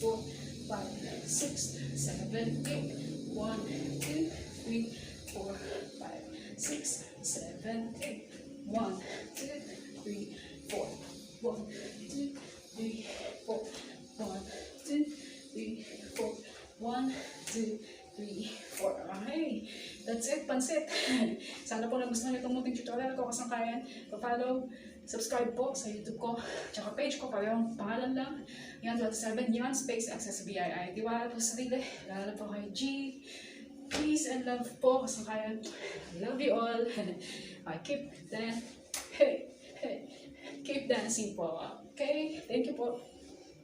4, 5, 6, 7, 8. 1, 2, 3, 4, 5, 6, 7, 8. 1, 2, 3, 4. 1, 2, 3, 4. 1, 2, 3, 4. 1, 2, 3, 4. Okay. That's it, pansit. Sana po nagustuhan niyo itong munting tutorial ko, kasangkayan. Pa-follow, subscribe po sa YouTube ko, tsaka page ko, parehong pangalan lang. Yan, XXVII Yan, space XXVII. Tiwala po sa sarili, lalo po kay G. Peace and love po, kasangkayan. I love you all. I keep dancing po. Okay, thank you po.